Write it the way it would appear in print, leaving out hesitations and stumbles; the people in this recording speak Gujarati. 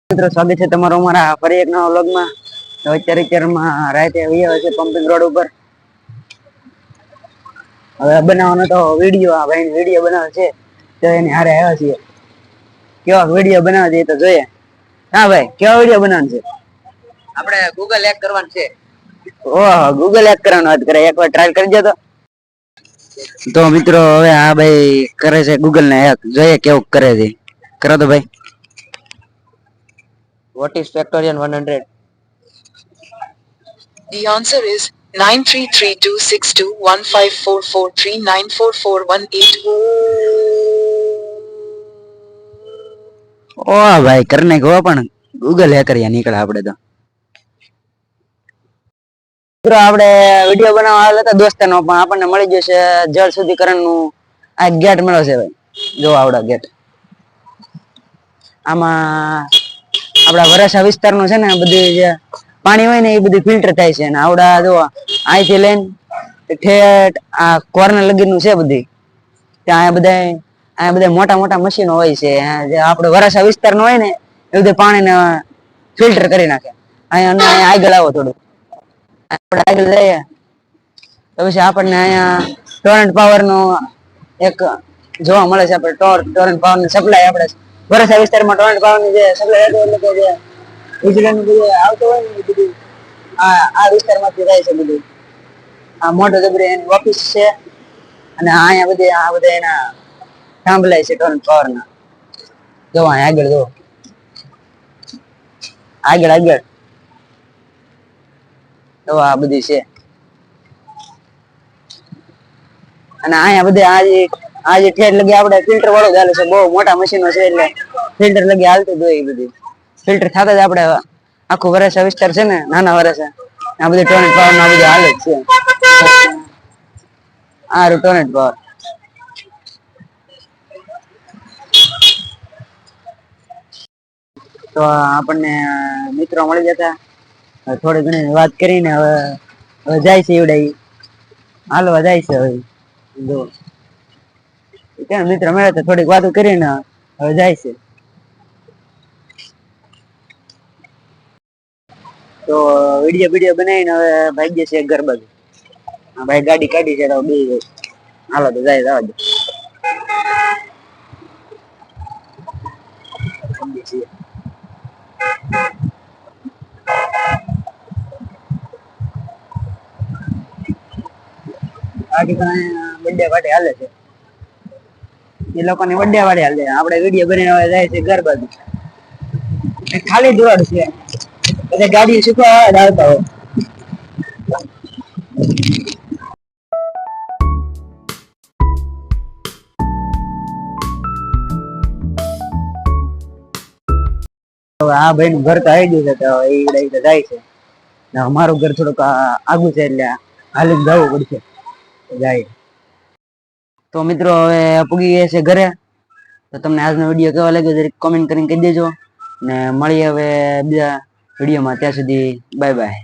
મિત્રો સ્વાગત છે તમારો અમારા ફરી એક નવા વ્લોગમાં. તો અત્યારમાં રાતે આવ્યા છે પમ્પિંગ રોડ ઉપર. હવે બનાવવાનો તો વિડીયો, આ ભાઈ વિડીયો બનાવે છે તો એની હારે આવ્યા છીએ. કેવા વિડીયો બનાવે છે એ તો જોઈએ. હા ભાઈ, કેવા વિડીયો બનાવવાનો છે? આપણે ગૂગલ હેક કરવાનું છે. ઓહ, ગૂગલ હેક કરવાનો વાત કરે, એકવાર ટ્રાય કરજો તો મિત્રો હવે આ ભાઈ કરે છે ગૂગલ ને હેક. જોઈએ કેવું કરે છે. કરો તો ભાઈ. What is factorial 100? The answer is 9332621544394418. ઓ ભાઈ કરને ગો પણ ગૂગલ હેકર યા નીકળે આપણે તો. મિત્રો આપણે વિડીયો બનાવવા આવેલા હતા દોસ્તાનો, પણ આપણને મળી જશે જળ શુદ્ધિકરણ નું આ ગેટ મળ્યો છે ભાઈ. જો આવડા ગેટ. આમાં આપડા વરાછા વિસ્તારનું છે ને બધી જે પાણી હોય ને એ બધી ફિલ્ટર થાય છે. અને આવડા જો અહીંથી લઈને ઠેઠ આ કોર્નર લગીનું છે બધી. ત્યાં બધા મોટા મોટા મશીનો હોય છે જે આપણે વરાછા વિસ્તારનો હોય ને એ બધું પાણીને ફિલ્ટર કરી નાખે. અહીંયા આગળ આવો થોડું, આપણે આગળ જઈએ તો પછી આપણને અહીંયા ટોરન્ટ પાવર નો એક જોવા મળે છે. આપણે ટોરન્ટ પાવર ની સપ્લાય આપણે વરાછા વિસ્તારમાં ટોરન્ટ પાવર ની જે સપ્લાય હતો, એટલે કે જે વીજળીનું બધું આવતો હોય ને એ બધું આ વિસ્તારમાંથી જાય છે બધું. આ મોટો જબરી એની ઓફિસ છે અને અહીંયા આ બધા એના થાંભલાય છે ટોરન્ટ પાવર ના. જો અહીંયા આગળ જો, આગળ તો આ બધી છે. અને અહીંયા બધે આજે ઠેર લગી આપણે ફિલ્ટર વાળો ચાલે છે. બહુ મોટા મશીનો છે એટલે ફિલ્ટર લગી હાલતું જ હોય. એ બધી ફિલ્ટર થતા જ આપણે આખું વરાછા વિસ્તાર છે ને, નાના વરાછા, આ બધી ટોરન્ટ પાવર ના બધી હાલ જ છે. આ ટોરન્ટ પાવર તો આપણને મિત્રો મળી જતા થોડી ઘણી વાત કરીને હવે જાય છે એવડે હાલવા જાય છે. હવે જો ક્યાં મિત્ર મળે તો થોડીક વાતો કરીને હવે જાય છે. તો વિડીયો બનાવીને હવે ભાઈ જશે ઘર બાજુ. ભાઈ ગાડી કાઢી છે તો બે હાલો તો જાય જવા દે. બર્થડે પાર્ટી હાલે છે, એ લોકોની બર્થડે પાર્ટી હાલે. આપણે વિડીયો બનાવીને હવે જાય છે ઘર બાજુ. ખાલી દોડ છે, બધા ગાડી શીખવા આવતા હોય. આ ભાઈ નું ઘર તો આવી ગયું છે તો એ જાય છે. અમારું ઘર થોડુંક આગું છે એટલે હાલી જવું પડશે જાય. તો મિત્રો હવે પૂગી ગયા છે ઘરે. તો તમને આજનો વિડીયો કેવો લાગ્યો જરીક કોમેન્ટ કરીને કહી દેજો. ને મળીએ હવે બીજા વિડીયોમાં. ત્યાં સુધી બાય બાય.